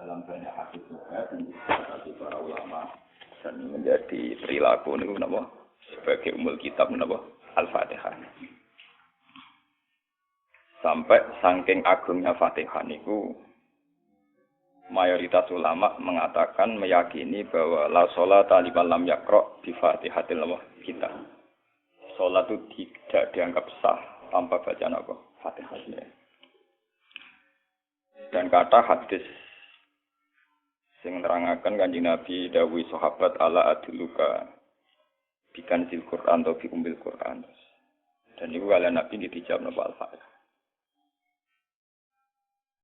dalam banyak hadis juga dan disepakati para ulama dan menjadi perilaku ini menapa sebagai umul kitab menapa Al-Fatihah. Sampai saking agungnya Fatihah niku mayoritas ulama mengatakan meyakini bahwa la sholata liman lam yaqra bi Fatihatil kitab. Salat itu tidak dianggap sah tanpa bacaan apa? Fatihah. Dan kata hadis sing nerangaken Kanjeng Nabi dawuh sahabat ala adluka bikan sil Quran atau bi umbil Quran. Dan itu kalian Nabi dijawab napa Al-Fatihah.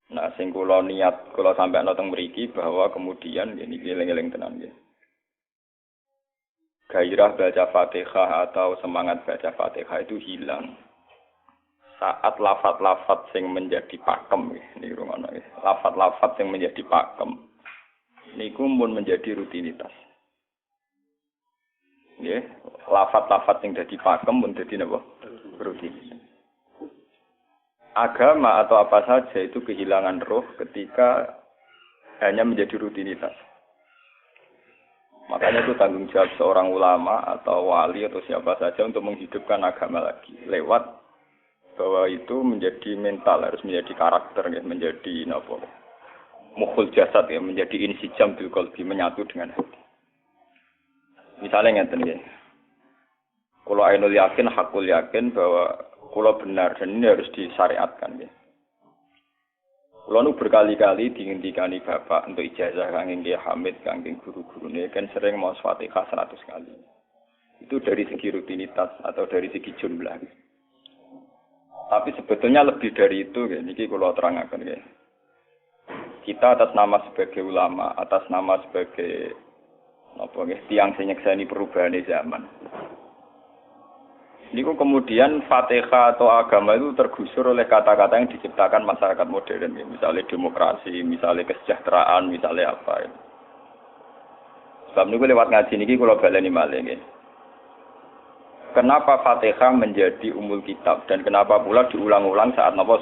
Nah, sing kula niat kula sampai nonton mriki bahwa kemudian ini eling-eling tenan nggih. Gairah baca Fatihah atau semangat baca Fatihah itu hilang saat lafaz-lafaz yang menjadi pakem niki rungono nggih. Lafaz-lafaz yang menjadi pakem niku mun menjadi rutinitas. Nggih, lafaz-lafaz yang dadi pakem mun dadi napa? Rutinitas. Agama atau apa saja itu kehilangan roh ketika hanya menjadi rutinitas. Makanya itu tanggung jawab seorang ulama atau wali atau siapa saja untuk menghidupkan agama lagi. Lewat bahwa itu menjadi mental, harus menjadi karakter, ya, menjadi mukhul jasad, ya, menjadi insijam bil qalbi, menyatu dengan hati. Misalnya ngeten ya. Kalau ainul yakin, hakul yakin bahwa kalau benar dan ini harus disyariatkan ya. Kalau nu berkali-kali dihentikan bapak untuk ijazah kangge Kiai Hamid, kangge guru-gurune kan sering mau Fatihah 100 kali. Itu dari segi rutinitas atau dari segi jumlah. Tapi sebetulnya lebih dari itu ya. Niki kalau terangaken ya. Kita atas nama sebagai ulama, atas nama sebagai tiang sing nyekseni perubahan zaman. Niku kemudian Fatihah atau agama itu tergusur oleh kata-kata yang diciptakan masyarakat modern, ya. Misalnya demokrasi, misalnya kesejahteraan, misalnya apa. Ya. Sebab niku lewat ngaji niki kula baleni malih nggih. Kenapa Fatihah menjadi umul kitab dan kenapa pula diulang-ulang saat napa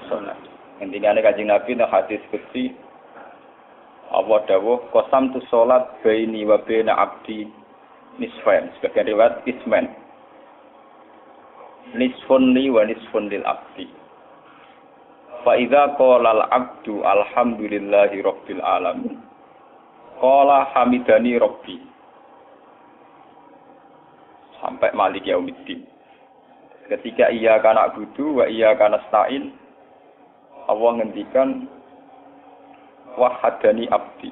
salat. Intinya Kanjeng Nabi nang hadis qudsi Allah dawuh qasam tu salat baini wa baina abdi nisfain, sebagai riwayat isman. Nisfun li wa nisfun lil abdi. Fa idza qala al abdu alhamdulillahi rabbil alamin. Qala hamidani rabbi. Sampai malik yaumiddin. Ketika ia kana budu wa ia kana stain, Allah ngendikan wahadani abdi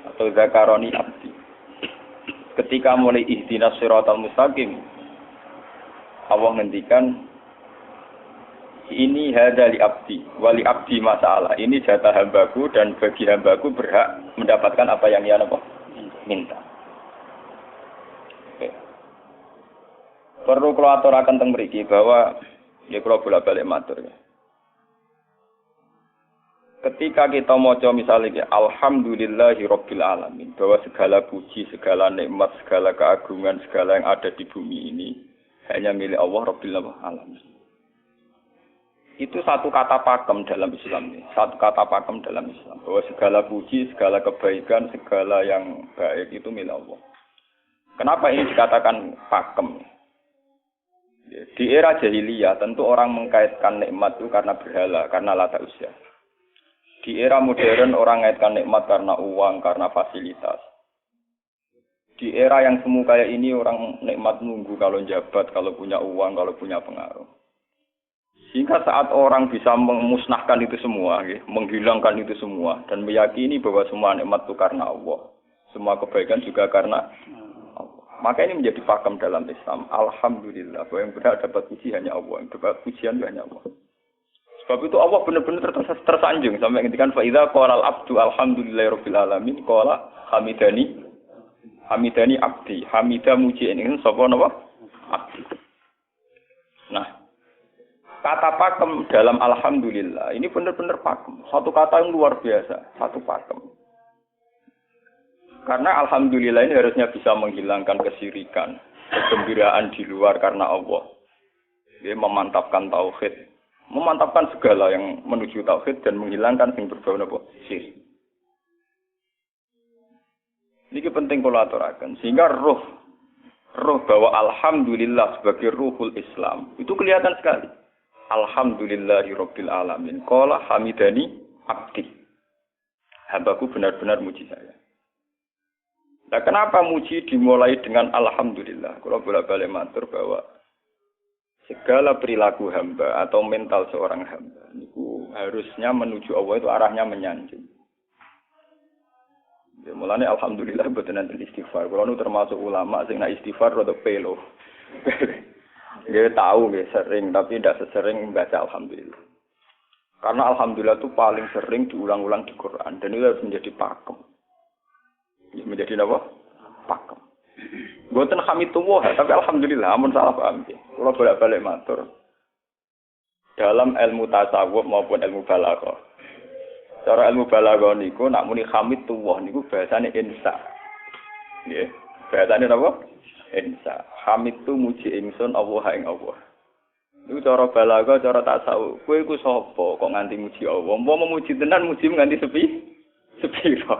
atau zakaroni abdi. Ketika mulai ihdinas siratal mustaqim, Allah ngendikan ini hadali abdi wali abdi masalah. Ini jatah hambaku dan bagi hambaku berhak mendapatkan apa yang ia minta. Oke. Perlu kula aturaken teng mriki bahwa ya kula bolak-balik matur ya. Ketika kita maca misalnya alhamdulillahi rabbil alamin, bahwa segala puji, segala nikmat, segala keagungan, segala yang ada di bumi ini hanya milik Allah Rabbil Alamin. Itu satu kata pakem dalam Islam. Satu kata pakem dalam Islam. Bahwa segala puji, segala kebaikan, segala yang baik itu milik Allah. Kenapa ini dikatakan pakem? Di era jahiliyah tentu orang mengkaitkan nikmat itu karena berhala, karena lata usia. Di era modern orang mengaitkan nikmat karena uang, karena fasilitas. Di era yang semu kayak ini orang nikmat nunggu kalau jabat, kalau punya uang, kalau punya pengaruh. Sehingga saat orang bisa memusnahkan itu semua, menghilangkan itu semua, dan meyakini bahwa semua nikmat itu karena Allah. Semua kebaikan juga karena Allah. Maka ini menjadi pakem dalam Islam. Alhamdulillah, bahwa yang berhak dapat puji hanya Allah, yang dapat pujian hanya Allah. Sebab itu Allah benar-benar tersanjung sampai ngendikan fa idza qala al-abdu alhamdulillahirabbil alamin qala hamidani abdi, hamidah muji ini sapa napa? Abdi. Nah, kata pakem dalam alhamdulillah ini benar-benar pakem. Satu kata yang luar biasa, satu pakem. Karena alhamdulillah ini harusnya bisa menghilangkan kesyirikan, kegembiraan di luar karena Allah. Dia memantapkan tauhid, memantapkan segala yang menuju tauhid dan menghilangkan yang berbau napa? Syirik. Ini penting kalau aturakan. Sehingga roh bahwa alhamdulillah sebagai ruhul Islam itu kelihatan sekali. Alhamdulillahirabbil alamin. Qala hamidani abdi. Hambaku benar-benar muji saya. Nah, kenapa muji dimulai dengan alhamdulillah? Kalau bolak-balik matur bahwa segala perilaku hamba atau mental seorang hamba itu harusnya menuju Allah itu arahnya menyanjung. Ya, mulane alhamdulillah mboten enten istighfar. Kulo nu termasuk ulama sing nek istighfar rada pelo. Dia tahu nggih sering tapi tidak sesering membaca alhamdulillah. Karena alhamdulillah itu paling sering diulang-ulang di Quran dan itu harus menjadi pakem. Menjadi apa? Pakem. Mboten hamidullah tapi alhamdulillah amun salah paham nggih. Kulo bolak-balik matur. Dalam ilmu tasawuf maupun ilmu balaghah. Cara ilmu balaghah niku nak muni hamidullah niku bahasane insa. Nggih. Bahasane napa? Insa. Hamid tu muji ingsun Allah ing Allah. Niku cara balaghah, cara tasawuf. Kowe iku sapa kok nganti muji Allah? Umpama memuji tenan muji nganti sepiro.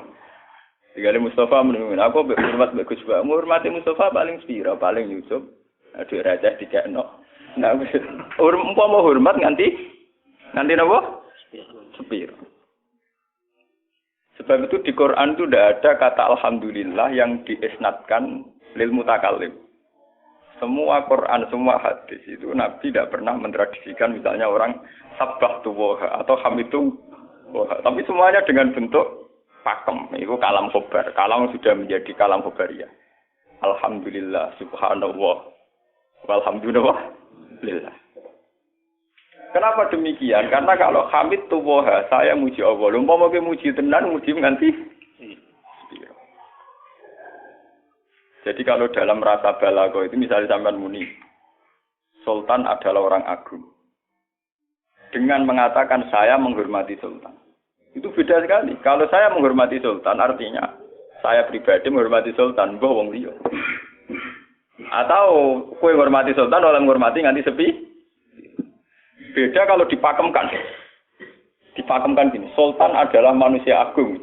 Digale Mustafa menunggu aku hormat mbek Gus Ba. Hormati Mustafa paling sepiro? Paling Yusuf. Aduh raja dikekno. Nah, umpama hormat nganti napa? Sepiro. Sebab itu di Quran itu tidak ada kata alhamdulillah yang diisnadkan lil mutakallim. Semua Quran, semua hadis itu Nabi tidak pernah mentradisikan misalnya orang sabbahtu wa atau hamidu wa. Tapi semuanya dengan bentuk pakem. Itu kalam khobar. Kalam sudah menjadi kalam khobariyah. Alhamdulillah, subhanallah, walhamdulillah. Kenapa demikian? Karena kalau hamid tuwoha, saya muji Allah. Lumpah mau muji tenan, muji nganti. Jadi kalau dalam rasa balaghah itu misalnya sampean muni, Sultan adalah orang agung. Dengan mengatakan saya menghormati Sultan. Itu beda sekali. Kalau saya menghormati Sultan artinya saya pribadi menghormati Sultan, mbah wong liya. Atau kowe menghormati Sultan oleh menghormati nganti sepi. Beda kalau dipakemkan. Dipakemkan gini, Sultan adalah manusia agung.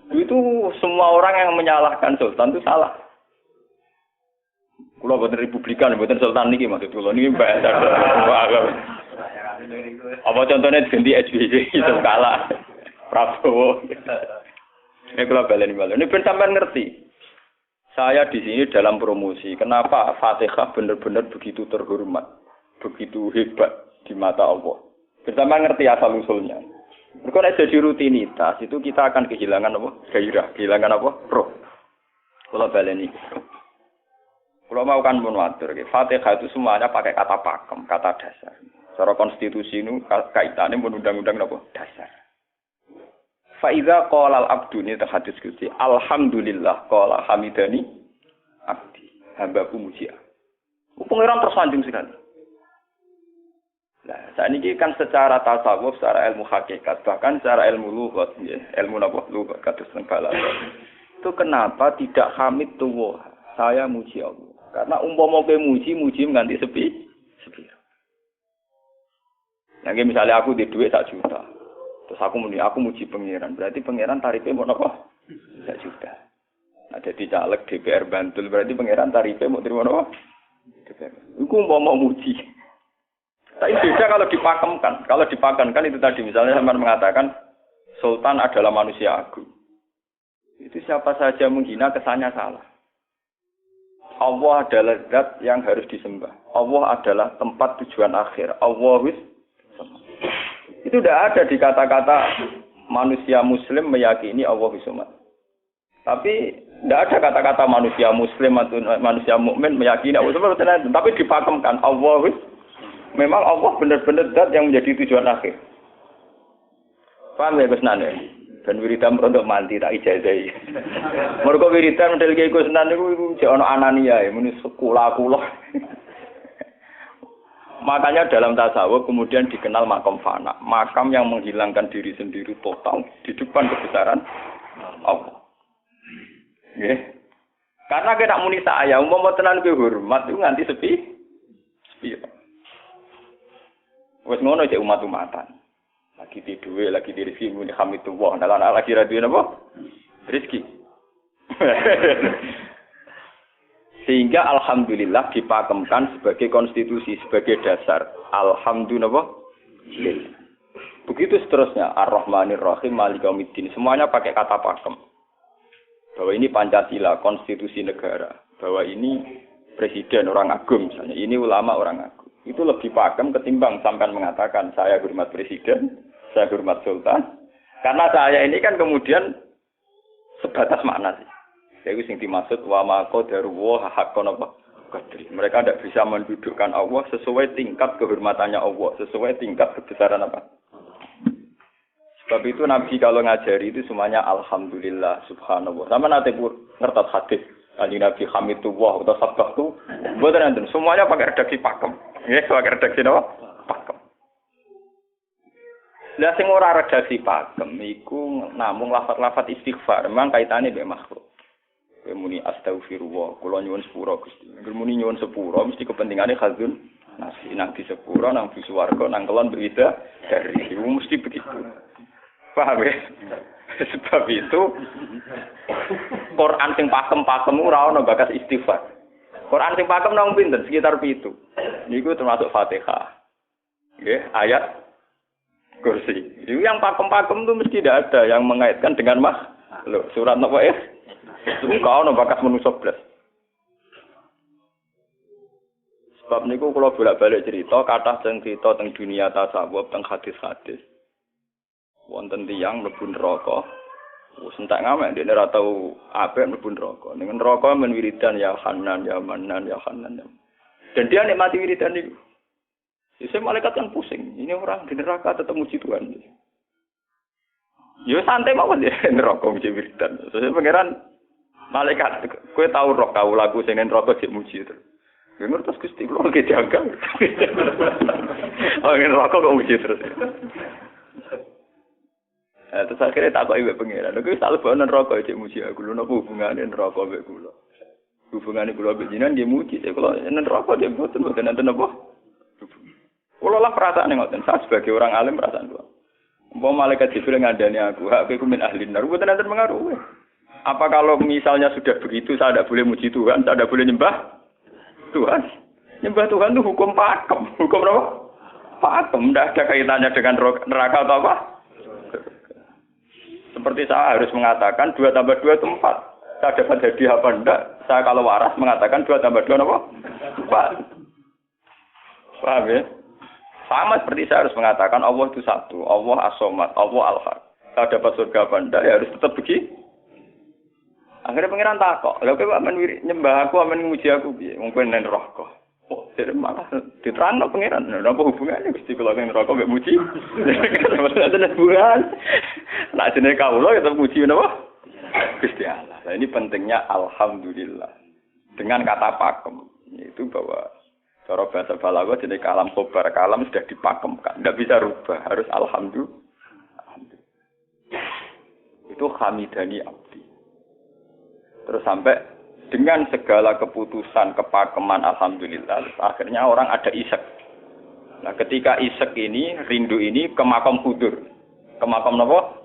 Itu semua orang yang menyalahkan Sultan itu salah. Kulo boten republikan, boten Sultan niki maksud kulo niki bahasa. Apa contohnya ganti SBY itu kalah. Prabowo. Ini kulo baleni malah. Ini ben sampean ngerti. Saya di sini dalam promosi. Kenapa Fatihah benar-benar begitu terhormat? Begitu hebat di mata Allah. Bersama ngerti asal usulnya. Kalau jadi rutinitas itu kita akan kehilangan apa? Gairah, kehilangan apa? Roh. Kalau baleni. Kalau mau kan menwatur, Fatihah itu semuanya pakai kata pakem, kata dasar. Secara konstitusi ini kaitannya undang-undang apa? Dasar. Faiza qala al-abdu ni hadis Gusti. Alhamdulillah qala hamidani abdi. Hambaku muji. Pengiran tersanjung sekali. Nah, saat ini kan secara tasawuf, secara ilmu hakikat, bahkan secara ilmu lughat, ilmu apa? Lughat kados balaghah. Itu kenapa tidak hamid tuwa? Saya muji Allah. Karena umpama kowe muji nganti sepi. Nah, misalnya aku di duit 1 juta. Terus aku muji pangeran. Berarti pangeran tarifnya mau apa? 1 juta. Nah, jadi caleg DPR Bantul berarti pangeran tarifnya mau terima apa? DPR. Iku mau muji. Tapi beda kalau dipakemkan. Kalau dipakemkan itu tadi misalnya sampean mengatakan Sultan adalah manusia agung. Itu siapa saja menghina kesannya salah. Allah adalah zat yang harus disembah. Allah adalah tempat tujuan akhir. Allah itu tidak ada di kata-kata manusia muslim meyakini Allah Bismillah. Tapi tidak ada kata-kata manusia muslim atau manusia mukmin meyakini Allah Bismillah. Tapi dipakemkan Allah memang Allah benar-benar zat yang menjadi tujuan akhir. Paham ya Gus Nan? Dan wiridan untuk mandi tak ijazahi. Mergo wiridan model iki Gus Nan niku jek ana anania ya muni sekula-kula. Makanya dalam tasawuf kemudian dikenal makam fana, makam yang menghilangkan diri sendiri total di depan kebesaran Allah. Nggih. Karena kita muni saya umpama tenan kowe hormat itu nganti sepi. Wes ngono cek umat-umatan. Lagi di duwe, lagi di rezeki muni hamidullah. Dalan lagi ra duwe napa? Rezeki. Sehingga alhamdulillah dipakemkan sebagai konstitusi, sebagai dasar. Alhamdulillah. Begitu seterusnya. Ar-Rahmanir Rahim, Maliki Yaumiddin. Semuanya pakai kata pakem. Bahwa ini Pancasila, konstitusi negara. Bahwa ini presiden orang agung misalnya. Ini ulama orang agung. Itu lebih pakem ketimbang sampai mengatakan saya hormat presiden, saya hormat sultan. Karena saya ini kan kemudian sebatas makna sih. Itu yang dimaksud wa ma qadaru wa haqqan apa qadri. Mereka tidak bisa mendudukkan Allah sesuai tingkat kehormatannya Allah, sesuai tingkat kebesaran apa. Sebab itu Nabi kalau ngajari itu semuanya alhamdulillah subhanallah. Sama nanti ngertos hadis Kanjeng Nabi hamidullah atau sabbahtu, mboten enten semuanya pakai redaksi pakem. Nggih, pakai redaksi apa? Pakem. Lah sing ora redaksi pakem iku namung lafaz-lafaz istighfar, memang kaitane mbek makhluk. Kowe muni astagfirullah, kula nyuwun sepura Gusti. Nek muni nyuwun sepura mesti kepentingane khazun nasi nang di sepura nang di swarga nang kelon berida dari itu mesti begitu. Paham ya? Sebab itu Quran sing pakem-pakem ora ana bakas istighfar. Quran sing pakem nang pinten sekitar 7. Niku termasuk Fatihah. Nggih, ayat kursi. Itu yang pakem-pakem itu mesti tidak ada yang mengaitkan dengan makhluk. Surat napa ya? Itu kau ono bakas manusa blas. Sebab niku kula bolak-balik cerita kathah teng cerita teng dunia tasawuf teng hadis-hadis. Wonten tiyang mlebu neraka. Wis entek ngamek dene ora tau apik mlebu neraka. Ning neraka men wiridan ya Hanan ya Manan ya Hanan. Dan dia nikmati wiridan niku. Isih malaikat kan pusing. Ini orang di neraka tetap muji Tuhan. Ya santai mawon ya neraka muji wiridan. Terus pangeran malaikat, kowe tau roh kawulaku sing ning neraka sik muji terus. Ya ngertos Gusti kula ge jaga. Oh ning neraka kok muji terus. Terus akhirnya tak kok iwek pangeran. Kowe tak lebokno neraka sik muji aku. Lho napa hubungane neraka mek kula? Hubungane kula mek jenengan nggih muji, kula ning neraka nggih mboten enten apa? Kula lah perasaan ngoten. Saya sebagai orang alim perasaan kula. Umpama malaikat Jibril ngandani aku, hak kowe min ahli nar, mboten enten pengaruh. Apa kalau misalnya sudah begitu saya tidak boleh muji Tuhan, saya tidak boleh nyembah Tuhan? Nyembah Tuhan itu hukum pakem. Hukum apa? Pakem. Tidak ada kaitannya dengan neraka atau apa? Seperti saya harus mengatakan 2 tambah 2 itu 4. Saya dapat hadiah apa enggak? Saya kalau waras mengatakan 2 tambah 2 apa? 4. Paham ya? Sama seperti saya harus mengatakan Allah itu satu. Allah as-somad. Allah al-haq. Saya dapat surga apa enggak? Ya harus tetap begitu. Akhirnya pangeran takok, lha kowe amen nyembah aku, amen nguji aku piye? Wong kowe nang neraka. Oh, jadi malah diterangno pangeran. Napa hubungannya Gusti kula nang neraka mek muji? Ada hubungan. Nek jenenge kawula ya tetep muji napa? Gusti Allah. Nah, ini pentingnya alhamdulillah. Dengan kata pakem, yaitu bahwa cara bahasa balaghah jenenge kalam khobar, kalam sudah dipakemkan, enggak bisa rubah, harus alhamdulillah. Itu hamidani abdi. Terus sampai dengan segala keputusan kepakeman alhamdulillah akhirnya orang ada isek. Nah ketika isek ini rindu ini ke makam hudur. Ke makam apa?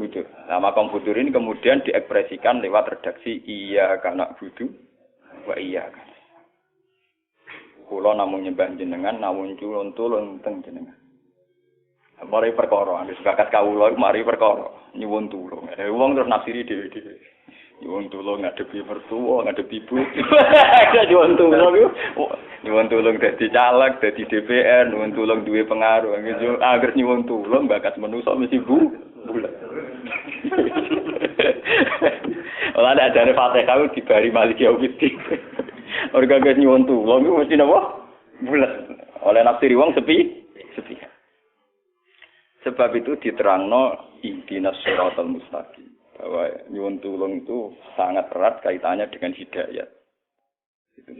Hudur. Nah makam hudur ini kemudian diekspresikan lewat redaksi iya kana budu wa iya kan. Kula namung nyembah jenengan namun culun-tulun teng jenengan. Mari perkara wis bakat kawula mari perkara nyuwun tulung. Wong terus nafsiri dhewe-dhewe. Nyuwun tulung ngadepi mertua, ngadepi ibu. Nyuwun tulung yo. Nyuwun tulung dadi caleg, dadi DPR, nyuwun tulung duwe pengaruh. Agar nyuwun tulung bakat manusa mesti bulat. Ora ada jare Fatihah dibari Maliki Yaumiddin. Orga guys nyuwun tulung mesti napa? Bulat. Oleh nafsiri wong sepi. Sebab itu diterangno ihdinas siratal mustaqim. Bahwa nyuwun tulung itu sangat erat kaitannya dengan hidayat.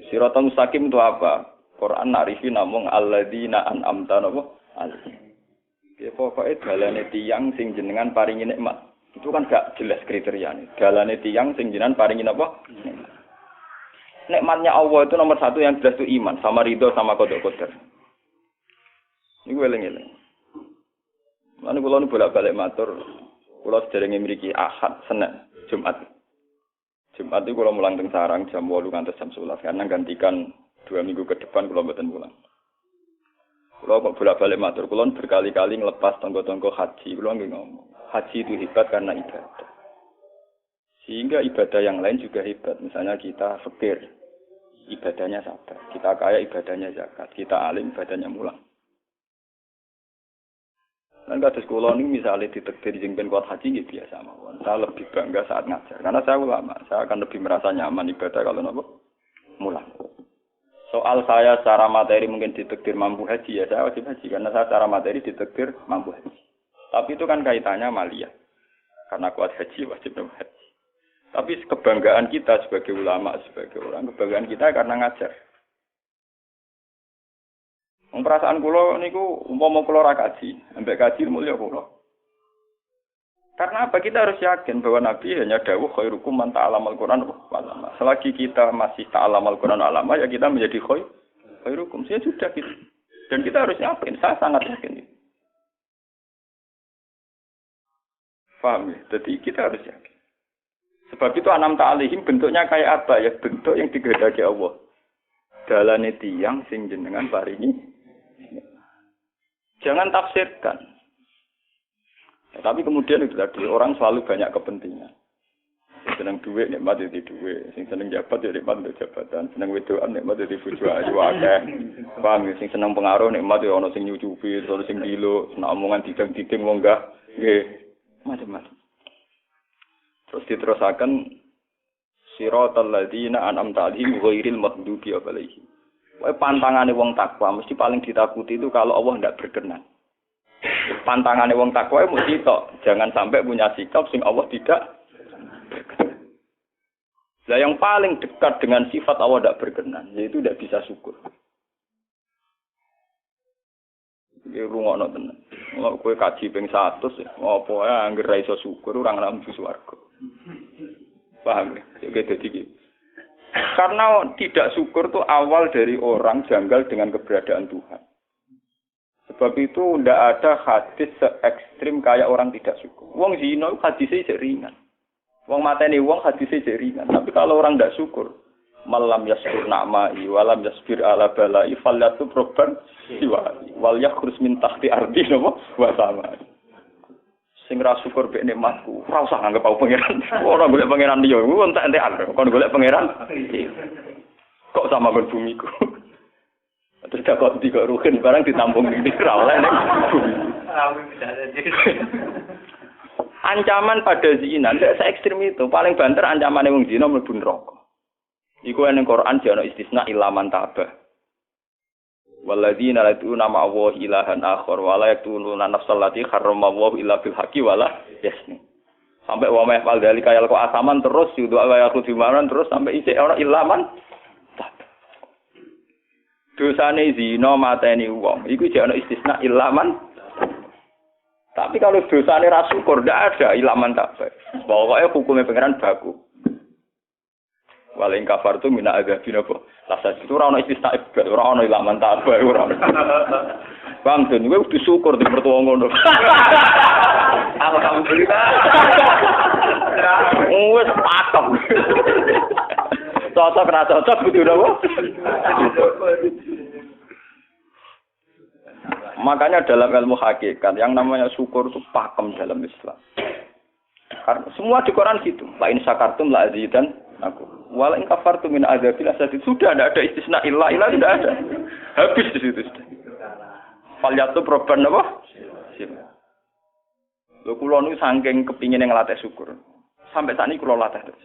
Siratal mustaqim itu apa? Quran narifi namung alladzina an'amta alaihim. Ya pokoke dalane tiyang sing jenengan paringi nikmat. Itu kan gak jelas kriteriane. Dalane tiyang sing jenengan paringi apa? Nikmatnya Allah itu nomor 1 yang jelas itu iman sama ridho sama qada qadar. Niku eling-eling. Lan kula nu bolak-balik matur kula sederenge mriki Ahad, Senin, Jumat. Jumat itu kalau mulang teng sarang jam 8 ngantos jam 11 karena gantikan 2 minggu ke depan kalau mboten mulang. Kalau kok bolak-balik matur, kalau berkali-kali ngelepas tonggo-tonggo haji, kalau nggak ngomong. Haji itu hebat karena ibadah. Sehingga ibadah yang lain juga hebat. Misalnya kita fakir, ibadahnya sabar. Kita kaya, ibadahnya zakat. Kita alim, ibadahnya mulang. Dan kata sekolah ini misalnya ditekdir jengben kuat haji, ya biasa mawon. Saya lebih bangga saat ngajar. Karena saya ulama, saya akan lebih merasa nyaman ibadah kalau nopo mulang. Soal saya secara materi mungkin ditekdir mampu haji, ya saya wajib haji. Karena saya secara materi ditekdir mampu haji. Tapi itu kan kaitannya maliyah. Karena kuat haji, wajib nopo haji. Tapi kebanggaan kita sebagai ulama, sebagai orang, kebanggaan kita karena ngajar. Perasaan kula niku umpama kula ra kaji, ambek kaji mulya kula. Karena apa? Kita harus yakin bahwa Nabi hanya dawuh khairukum man ta'allamal Qur'an wa 'allama. Selagi kita masih ta'allamal Qur'an wa 'allama, ya kita menjadi khairukum. Saya sudah gitu. Dan kita harus yakin, saya sangat yakin itu. Paham ya? Jadi kita harus yakin. Sebab itu anam ta'alihim bentuknya kayak apa ya? Bentuk yang digedaki Allah. Dalane tiyang sing jenengan paringi. Jangan tafsirkan. Ya, tapi kemudian itu tadi orang selalu banyak kepentingan. Sing seneng duit nikmat itu duit, sing seneng jabat ya nikmat itu jabatan, seneng wedoan nikmat itu bojo ayu akeh. Paham ya? Sing seneng pengaruh nikmat ya ana sing nyucupi, ana sing gilo, seneng omongan didang-diding wong enggak nggih macam-macam. Terus diterusaken siratal ladzina an'amta 'alaihim ghairil maghdubi 'alaihim. Pantangane wong takwa mesti paling ditakuti itu kalau Allah tidak berkenan. Pantangane wong takwa mesti tok, jangan sampai punya sikap sing Allah tidak. Lah yang paling dekat dengan sifat Allah tidak berkenan, yaitu tidak bisa syukur. Iki rungokno tenan. Kalau kowe kaji ping 100 ya, apa ae anggere ra iso syukur ora ngambu swarga. Paham ya? Iki dadi iki. Karena tidak syukur itu awal dari orang janggal dengan keberadaan Tuhan. Sebab itu tidak ada hadis se-ekstrim kayak orang tidak syukur. Wong zina hadisnya ringan. Wong mateni wong hadisnya ringan. Tapi kalau orang tidak syukur, malam yaskur na'ma'i walam yasbir ala bala'i falyatu proban siwali wal yakhrus min tahti ardi wa sama. Sing ra syukur mek nikmatku, ora usah nganggep aku pangeran. Ora golek pangeran liya, ku entek-entekan. Kon golek pangeran. Kok sama kon bumiku. Terus kok dikok rugen barang ditampung iki ora oleh ning bumi. Ancaman pada zina ndak se-ekstrem itu. Paling banter ancamane wong zina mlebu neraka. Iku ning Quran jane istisna ilaman tabah. Walladzina la tu'una ma'allahi ilahan akhar wa la yaqtuluna nafsal lati harramallahu illa bil haqqi wa la yasni. Sampai wa ma fal dalika yalqa asaman terus yudu wa yaqtu bimanan terus sampai isih ana ilaman. Dosane zina mateni wong iku jek ana istisna ilaman. Tapi kalau dosane ra syukur ndak ada ilaman tabah. Pokoke hukume pangeran baku. Waling kafar tu mina azabina apa? Lasa itu ora ono istisna ibad, ora ono ilaman tabah ora. Bang den kowe kudu syukur di mertua ngono. Alhamdulillah. Wes patok. Cocok ra cocok kudu napa? Makanya dalam ilmu hakikat yang namanya syukur itu pakem dalam Islam. Karena semua di Quran gitu. La in syakartum la azidan aku. Wala in kafartum min adzabil asadid. Sudah ada istisna illa tidak ada. Habis di situ sudah. Falyatu proban apa? Lho kula niku saking kepingin ngelatih syukur. Sampai saat ini kula latih terus.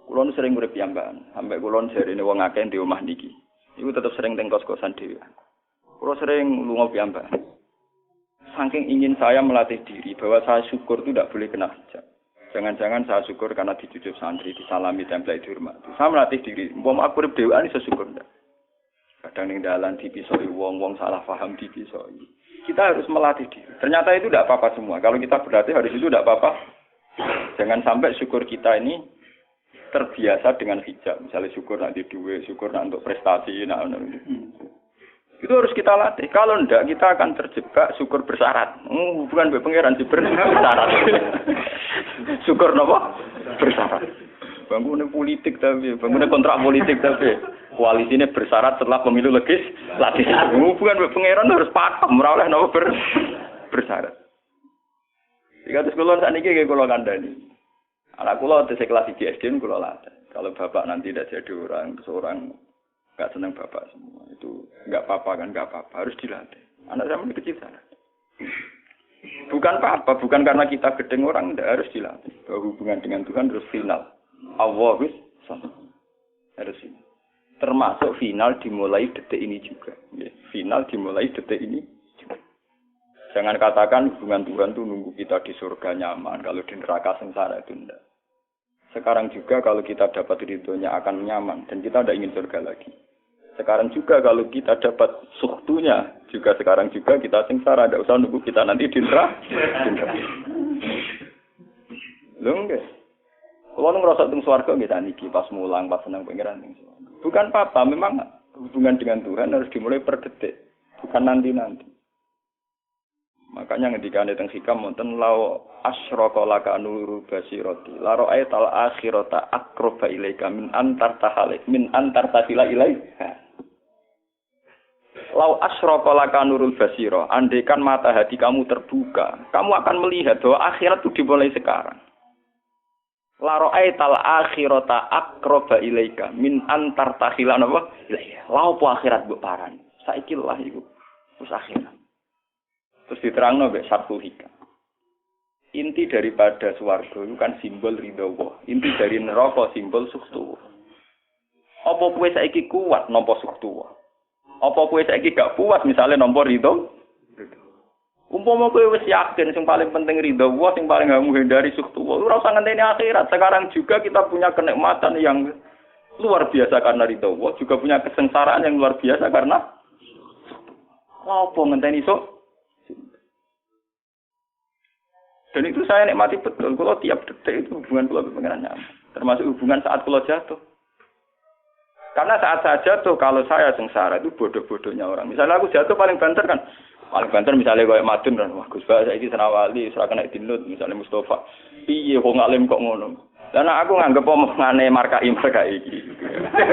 Kula nu sering urip piyambakan. Sampai kula jarene wong akeh di omah niki. Iku tetep sering teng kos-kosan dhewe. Kula sering lunga piyambakan. Saking ingin saya melatih diri bahwa saya syukur itu tidak boleh kena hijab. Jangan-jangan saya syukur karena dicucuk santri, disalami tempel dihormati. Saya melatih diri. Umpama aku urip dhewean iso syukur ndak. Kadang ning dalan dipisoi wong salah paham dipisoi. Kita harus melatih diri. Ternyata itu tidak apa-apa semua. Kalau kita berlatih hari itu tidak apa-apa. Jangan sampai syukur kita ini terbiasa dengan hijab. Misalnya syukur nanti duit, syukur nanti untuk prestasi. Itu harus kita latih. Kalau enggak, kita akan terjebak syukur bersyarat. Bukan pangeran bersyarat. Syukur apa? Bersyarat. Bangunnya politik tapi, bangunnya kontrak politik tapi. Koalisinya bersyarat setelah pemilu legislatif. Bukan pangeran harus pakem, ora oleh napa bersyarat. Jika terus kula sakniki nggih kula kandhani. Anak kula tesih kelas 1 SD kula latih. Kalau bapak nanti tidak jadi orang, seorang nggak senang bapak semua itu nggak apa-apa kan, nggak apa-apa, harus dilatih. Anak saya masih kecil sana. Bukan apa-apa, bukan karena kita gedeng orang, tidak harus dilatih. Bahwa hubungan dengan Tuhan harus final. Allah harus ini. Termasuk final dimulai detik ini juga. Final dimulai detik ini juga. Jangan katakan hubungan Tuhan itu nunggu kita di surga nyaman, kalau di neraka sengsara itu tidak. Sekarang juga kalau kita dapat ridhonya akan nyaman, dan kita tidak ingin surga lagi. Sekarang juga kalau kita dapat suhtunya, juga sekarang juga kita sengsara, tidak usah nunggu kita nanti di neraka. Lho nggih. Kalau ngerasa teng swarga nggih niki pas mulang, pas senang pangeran. Bukan apa-apa, memang hubungan dengan Tuhan harus dimulai per detik, bukan nanti-nanti. Makanya ngendikane teng Hikam wonten lau asyraqa laka nuru basirati la ra'aital akhirata aqraba ilaika min antar tahila ilaiha. Lau asyraqa laka nurul basira, andaikan mata hati kamu terbuka, kamu akan melihat bahwa akhirat itu dimulai sekarang. La ra'aital akhirata aqraba ilaika min antar tahila ilaiha. Lau po akhirat mbok parani. Saiki lah iku wis akhirat. Terus diterangno mbek Sabtu Hikam. Inti daripada swarga itu kan simbol ridha Allah. Inti dari neraka simbol sukhtu. Apa kowe saiki kuat nampa sukhtu? Apa kowe saiki gak puas misalnya nampa ridha? Umpama kowe wis yakin sing paling penting ridha Allah, sing paling kamu hindari sukhtu. Ora usah ngenteni akhirat. Sekarang juga kita punya kenikmatan yang luar biasa karena ridha Allah, juga punya kesengsaraan yang luar biasa karena apa ngenteni sok? Dan itu saya nikmati betul. Kalau tiap detik itu hubungan kalau pengenannya, termasuk hubungan saat kalau jatuh. Karena saat saya jatuh, kalau saya sengsara itu bodoh-bodohnya orang. Misalnya aku jatuh paling banter kan, paling banter misalnya kayak Madun kan, wah Gus Ba saya ini senawali, serah kena dinut, misalnya Mustafa, piye kok ngalim kok ngono. Dan aku nganggep omongane markai iki.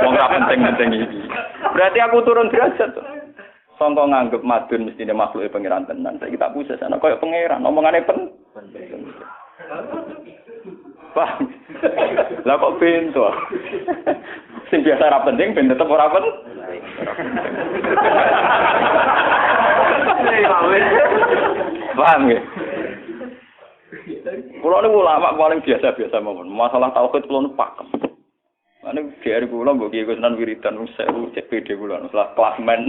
Wong ra penting-penting iki. Berarti aku turun derajat tuh. Sangka nganggep Madun mestine makhluke pangeran tenan. Saiki tak puses ana koyo pangeran, omongane penting. Wah. Lah kok pintu. Sing biasa ra penting ben tetep ora penting. Paham nggih? Kulo niku ulama paling biasa-biasa mawon. Masalah tauhid kulo nu pakem. Ane DR kula mbok kiye Gusnan wiridan wis 1000 cek PD kula salah klasmen.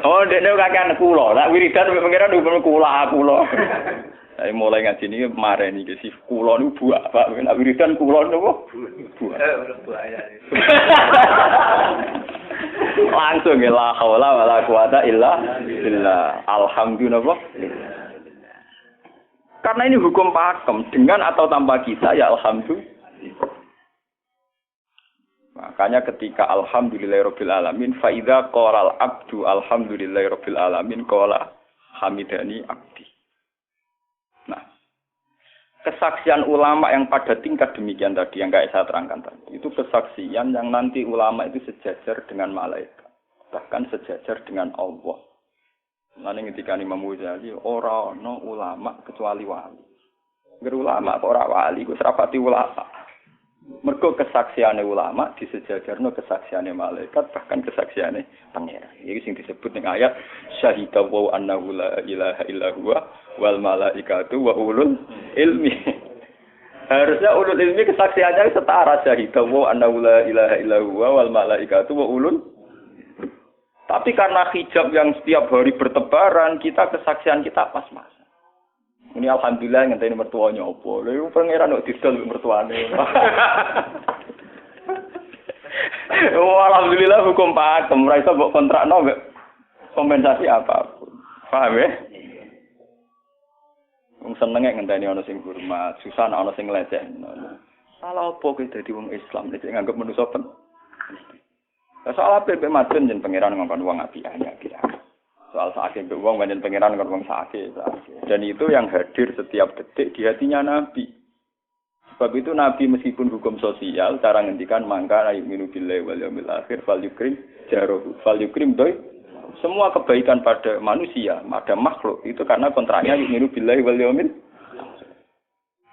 Oh, dekne kakean kula. Nek wiridan pengiran hukum kula. Saya mulai ngaji niki mareni iki si kula niku buak, Pak. Nek wiridan kula niku buak. Langsung la haula wala quwata illa billah. Alhamdulillah. Karena ini hukum pakem, dengan atau tanpa kita ya alhamdulillah. Makanya ketika alhamdulillahirabbil alamin fa idza qala al abdu alhamdulillahirabbil alamin qala hamidani abdi. Nah, kesaksian ulama yang pada tingkat demikian tadi yang kayak saya terangkan tadi, itu kesaksian yang nanti ulama itu sejajar dengan malaikat, bahkan sejajar dengan Allah. Lalu ketika Imam Ghazali orang no ulama kecuali wali. Ulama kok ora wali, ku serapati ulama. Mergo kesaksiane ulama disejajarno kesaksiane malaikat bahkan kesaksiane pangeran. Iki sing disebut ning ayat syahida wa annahu la ilaha illa huwa wal malaikatu wa ulul ilmi. Harusnya ulul ilmi kesaksiannya setara syahida wa annahu la ilaha illa huwa wal malaikatu wa ulul. Tapi karena hijab yang setiap hari bertebaran, kita kesaksian kita pas-pasan. Ini alhamdulillah ngenteni mertuanya apa. Lha pangeran kok didol mertuane. Alhamdulillah hukum pakem, ora iso mbok kontrakno mbek kompensasi apapun. Paham ya? Wong senenge ngenteni ana sing hormat, susah ana sing nglecehno. Salah apa kowe dadi wong Islam nek nganggep manusa pen. Soal apa Madun jen pangeran ngongkon wong apian ya kira. Soal sakit wong jen pangeran ngongkon wong sakit. Dan itu yang hadir setiap detik di hatinya Nabi. Sebab itu Nabi meskipun hukum sosial, cara ngendikan mangka yu'minu billahi wal yaumil akhir fal yukrim jarohu fal yukrim doi. Semua kebaikan pada manusia, pada makhluk itu karena kontraknya yu'minu billahi wal yaumil.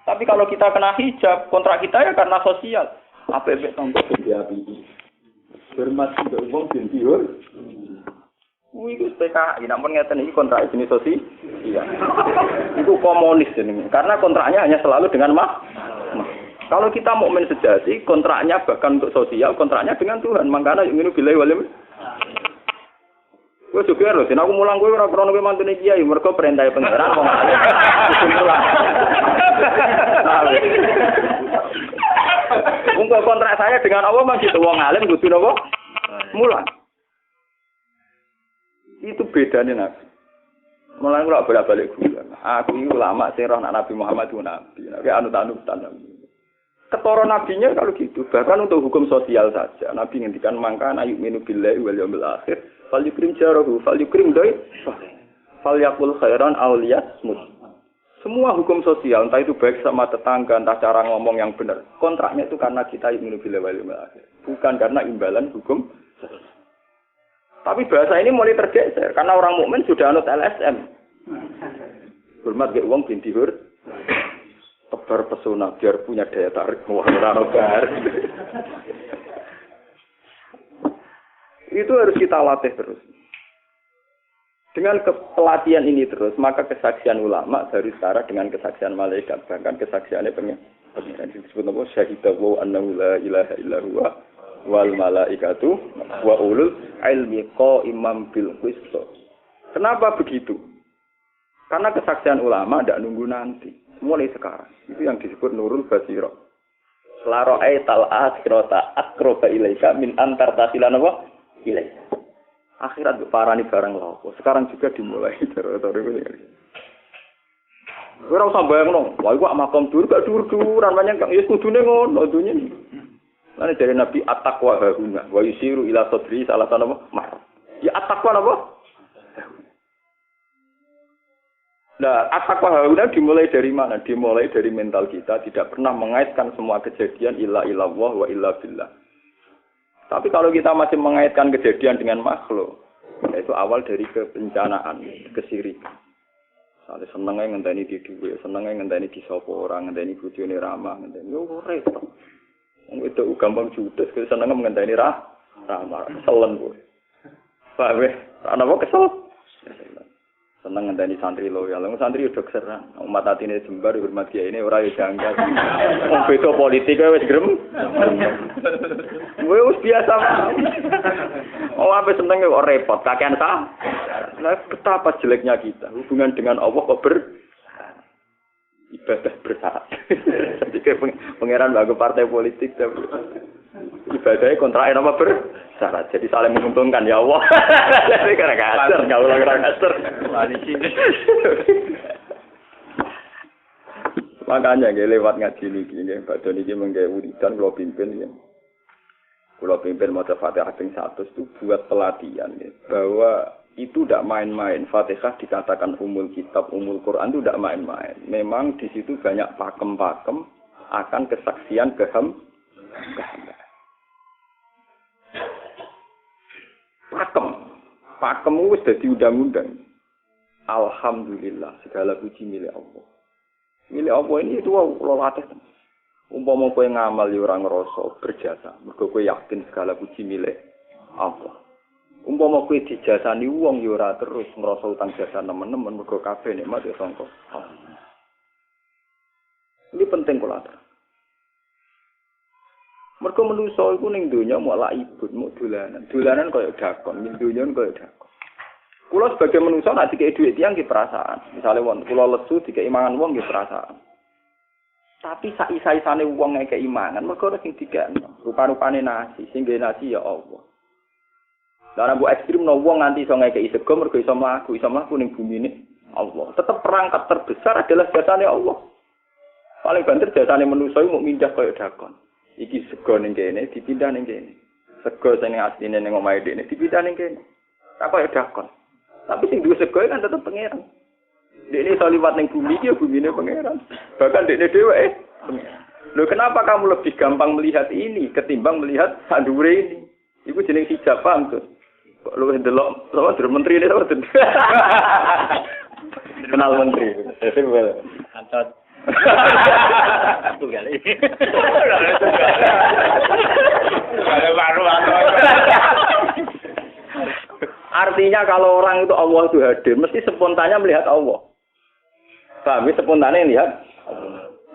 Tapi kalau kita kena hijab, kontrak kita ya karena sosial. Apa efek tonggo dia api? Bermati ke wong ben diur. Iku PKI, namun ngeten iki kontrak jenis sosial. Iya. Itu komunis jenenge. Karena kontraknya hanya selalu dengan kalau kita mukmin sejati, kontraknya bahkan untuk sosial, kontraknya dengan Tuhan. Mangkana yu'minu billahi wal yaumil. Kowe juga lho, aku mulang kowe ora krono kowe mantune kiai, mergo perintah pangeran wong alim. Untuk kontrak saya dengan Allah masih wong alim kudu napa? Mulang. Itu bedanya Nabi. Mulang kula bolak-balik guyon. Aku iki ulama sing roh Nabi Muhammad itu nabi. Nabi anut-anutan. Ketara nabinya kalau gitu, bahkan untuk hukum sosial saja. Nabi ngendikan mangka yu'minu billahi wal yaumil akhir, fal yukrim jarahu, fal yukrim doi, fal yakul khairan aw liyasmut. Semua hukum sosial, entah itu baik sama tetangga, entah cara ngomong yang benar. Kontraknya itu karena kita yu'minu billahi wal yaumil akhir, bukan karena imbalan hukum sosial. Tapi bahasa ini mulai tergeser karena orang mukmin sudah anut LSM. Hormat ke wong bin dihur. Tebar pesona biar punya daya tarik wah. Itu harus kita latih terus. Dengan pelatihan ini terus, maka kesaksian ulama harus setara dengan kesaksian malaikat, bahkan kesaksiannya pengiran disebut apa? Syahidahu annahu la ilaha illa huwa wal malaikatu wa ulul ilmi qaiman bil qist. Kenapa begitu? Karena kesaksian ulama tidak nunggu nanti. Mulai sekarang. Itu yang disebut nurul basirah. La ra'aital akhirata aqraba ilaika min antar tasilan apa? Ilaika. Akhirat parani barang lapo. Sekarang juga dimulai terus. Ora usah bayangno, wah iku makam dur gak dur-duran banyak kang yes kudune ngono dunya. Lan dari Nabi at-taqwa hahuna wa yusiru ila sadri salah satu apa? Ya at-taqwa apa? Nah, at-taqwa hauna dimulai dari mana? Dimulai dari mental kita, tidak pernah mengaitkan semua kejadian illa illallah wa illa billah. Tapi kalau kita masih mengaitkan kejadian dengan makhluk, itu awal dari kebencanaan, kesirikan. Misalnya senengnya ngenteni di duwe, senengnya ngenteni di sapa orang, ngenteni bojone ramah, ngenteni yo repot. Wong itu gampang judes, senengnya ngenteni ramah, selen kowe. Paham ya? Ana apa kesel? Seneng ngenteni santri loyal. Santri udah keseran. Umat atine jembar hormat kiai ini ora yo janggal. Wong beda politik wis grem. Kowe wis biasa. Oh ape seneng kok repot, kakean ta? Lah betapa jeleknya kita. Hubungan dengan Allah kok ibadah bersyarat. Jadi pangeran bagi partai politik tapi ibadahnya kontrakan apa bersyarat. Jadi saling menguntungkan ya Allah. Jadi karena kasar, enggak ulang kasar. Makanya nggih lewat ngaji niki nggih badhe niki mengke wiridan kula pimpin ya. Kula pimpin maca Fatihah ping 100 itu buat pelatihan ya, bahwa itu tidak main-main. Fatihah dikatakan umul kitab, umul Quran itu tidak main-main. Memang di situ banyak pakem-pakem akan kesaksian kehambaan. Pakem wis dadi undang-undang. Alhamdulillah, segala puji milik Allah. Milik Allah ini itu kula latih. Umpama kowe ngamal ya ora ngrasa berjasa, mergo kowe yakin segala puji milik Allah. Umpama kowe dijasani wong ya ora terus ngrasa utang jasa nemen-nemen mergo kabeh nikmat ya sangka. Ini penting kula atur. Mergo manusa iku ning donya mau laibut, mau dolanan. Dolanan kaya dakon, ning donya kaya dakon. Kula sebagai manusa nek dikek dhuwit tiyang nggih perasaan. Misale wong kula lesu dikek imangan wong nggih perasaan. Tapi sak-isa-isane wong ngekek imangan mergo sing dikekno. Rupa-rupane nasi, sing nggih nasi ya Allah. Lah mbok ekstrem no wong nganti iso ngekeki sego mergo iso mlaku ning bumine Allah. Tetep perangkat terbesar adalah jasane Allah. Paling banter jasane manusa iku mung mindah kaya dakon. Iki sego ning kene dipindah ning kene. Sego sing asline ning omahe dene dipindah ning kene. Tak kaya dakon. Tapi sing duwe sego kan tetep pangeran. Dene iso liwat ning bumi iki ya bumine pangeran. Bahkan dene dhewe pangeran. Loh kenapa kamu lebih gampang melihat ini ketimbang melihat sandure ini? Iku jeneng hijab paham tuh. Kok lu ndelok sama menteri ini sama kenal menteri. Kantor. Tunggal. Artinya kalau orang itu Allah itu hadir, mesti spontannya melihat Allah. Paham? Spontannya lihat.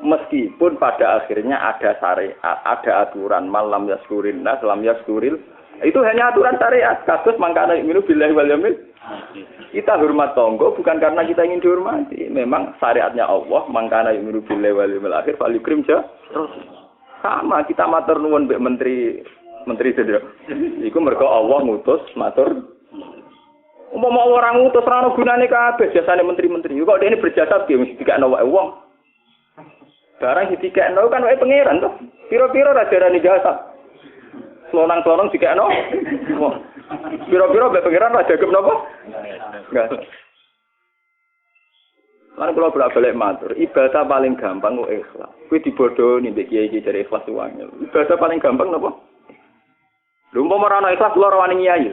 Meskipun pada akhirnya ada syariat, ada aturan malam yaskurin nas, lam yaskuril. Itu hanya aturan syariat. Kasus mangkana yu'minu billahi wal yaumil. Kita hormat tonggo bukan karena kita ingin dihormati. Memang syariatnya Allah, mangkana yu'minu billahi wal yaumil akhir fal yukrim terus. Sama kita matur nuwun mbek menteri sedaya. Iku mergo Allah ngutus matur. Umpama orang ngutus ora ono gunane kabeh jasane menteri-menteri. Kok dene berjasa piye mesti dikakno wae wong. Barang dikakno kan wae pangeran to. Piro-piro ra darani jasa. Selonang-selonang dikakno. Piro-piro mbek pangeran ra jagep napa? Enggak. Lan kula bolak-balik matur, ibadah paling gampang kok ikhlas. Kuwi dibodoni mbek kiai-kiai dari ikhlas wae. Ibadah paling gampang napa? Lha umpama ora ana ikhlas kula ora wani nyai.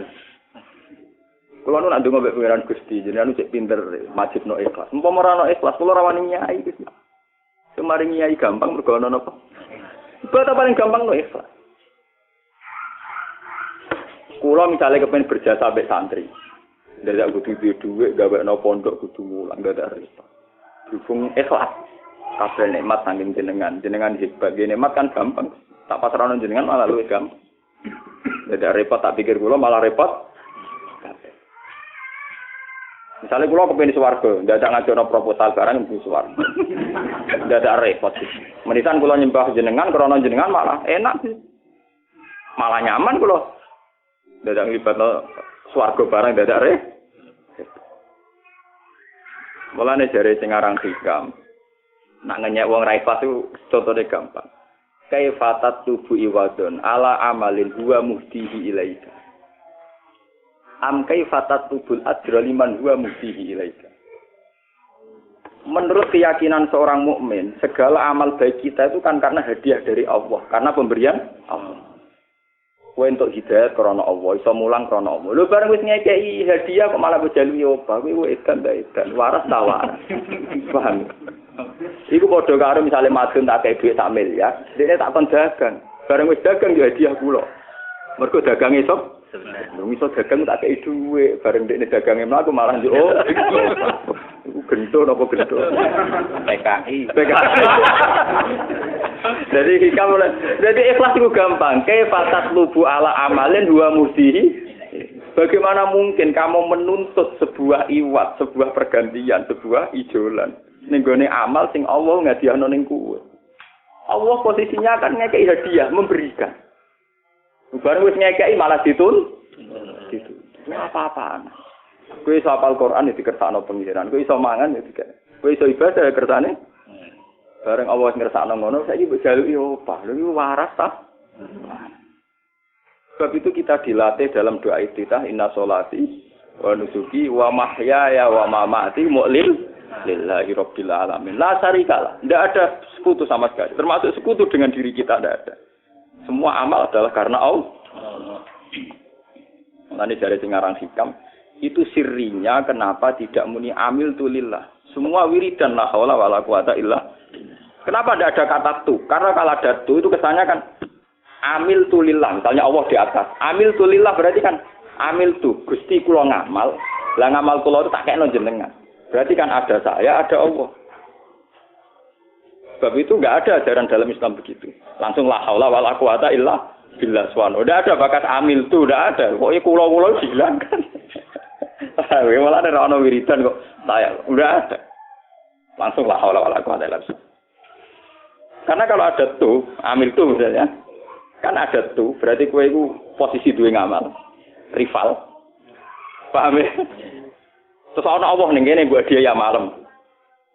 Kula nu nak ndonga mbek pangeran Gusti, jenengan cek pinter wajib no ikhlas. Umpama ora ana ikhlas kula ora wani nyai Gusti. Semari nyai gampang mergo ana napa? Ibadah paling gampang no ikhlas. Kula misalnya kepen berjasa mbek santri. Dadak kudu duwe gawekno pondok kudu mulang dadak repot. Dukung ikhlas. Kabeh nikmat saking jenengan hebat. Nikmat kan gampang. Tak pasrahno jenengan malah luwih gampang. Dadak repot tak pikir kula malah repot. Misalnya kula kepengin swarga, dadak ngajono proposal barang mlebu swarga. Dadak repot. Menitan kula nyembah jenengan krana jenengan malah enak. Malah nyaman kula. Dadak nglibatno swarga barang dadak repot. Mulane jare sing aran hikam. Nak ngenyek wong ra ikhlas itu contone gampang. Kaifatat tubu iwadon ala amalin huwa muhtihi ilaika. Am kaifatat tubul ajra liman huwa muhtihi ilaika. Menurut keyakinan seorang mukmin, segala amal baik kita itu kan karena hadiah dari Allah, karena pemberian Allah. Kowe entuk hidayah krana Allah, iso mulang krana Allah. Lho bareng wis ngekeki hadiah kok malah bejalu opo, kuwi edan ta edan, waras ta waras. Paham? Iku padha karo misale madun tak kei dhuwit sak miliar, dene tak kon dagang. Bareng wis dagang yo hadiah kula. Mergo dagang iso iso dagang tak kei dhuwit, bareng dekne dagange mlaku malah yo oh. Iku gento napa gento? PKI. Jadi ikhlas itu gampang. Kaifatat lubu ala amalin huwa muhtihi. Bagaimana mungkin kamu menuntut sebuah iwat, sebuah pergantian, sebuah ijolan ning gone amal sing Allah ngadiahno ning kowe. Allah posisinya kan ngekeki hadiah, memberikan. Bareng wis ngekeki malah ditun. Gitu. Apa-apaan. Kowe iso hafal Quran ya dikersakno pengiran, kowe iso mangan ya dikek. Kowe iso ibadah ya kersane. Bareng Allah ngersakno ngono, saiki mbok jaluki opah. Lho iki waras ta? Sebab itu kita dilatih dalam doa iftitah inna sholati wa nusuki wa mahyaya wa mamati lillahi rabbil alamin. La syarikalah. Tidak ada sekutu sama sekali. Termasuk sekutu dengan diri kita tidak ada. Semua amal adalah karena Allah. Nanti dari singarang hikam itu sirinya kenapa tidak muni amil tulillah. Semua wiridan la haula wala quwata illa. Kenapa tidak ada kata tu? Karena kalau ada tu itu kesannya kan amil tulillah. Misalnya Allah di atas. Amil tulillah berarti kan amil tu. Gusti kula ngamal. Lah ngamal kula itu tak kekno jenengan. Berarti kan ada saya, ada Allah. Sebab itu enggak ada ajaran dalam Islam begitu. Langsung la haula wala quwata illa billah subhanahu. Enggak ada bakat amil tu, enggak ada. Pokoknya kula-kula dihilangkan. Malah ada ono wiridan kok saya. Enggak ada. Langsung la haula wala quwata illa billah. Karena kalau ada tu, amil tu misalnya, kan ada tu, berarti kowe iku posisi duwe ngamal. Rival. Paham ya? Terus ana Allah ning kene mbok dia ya malam.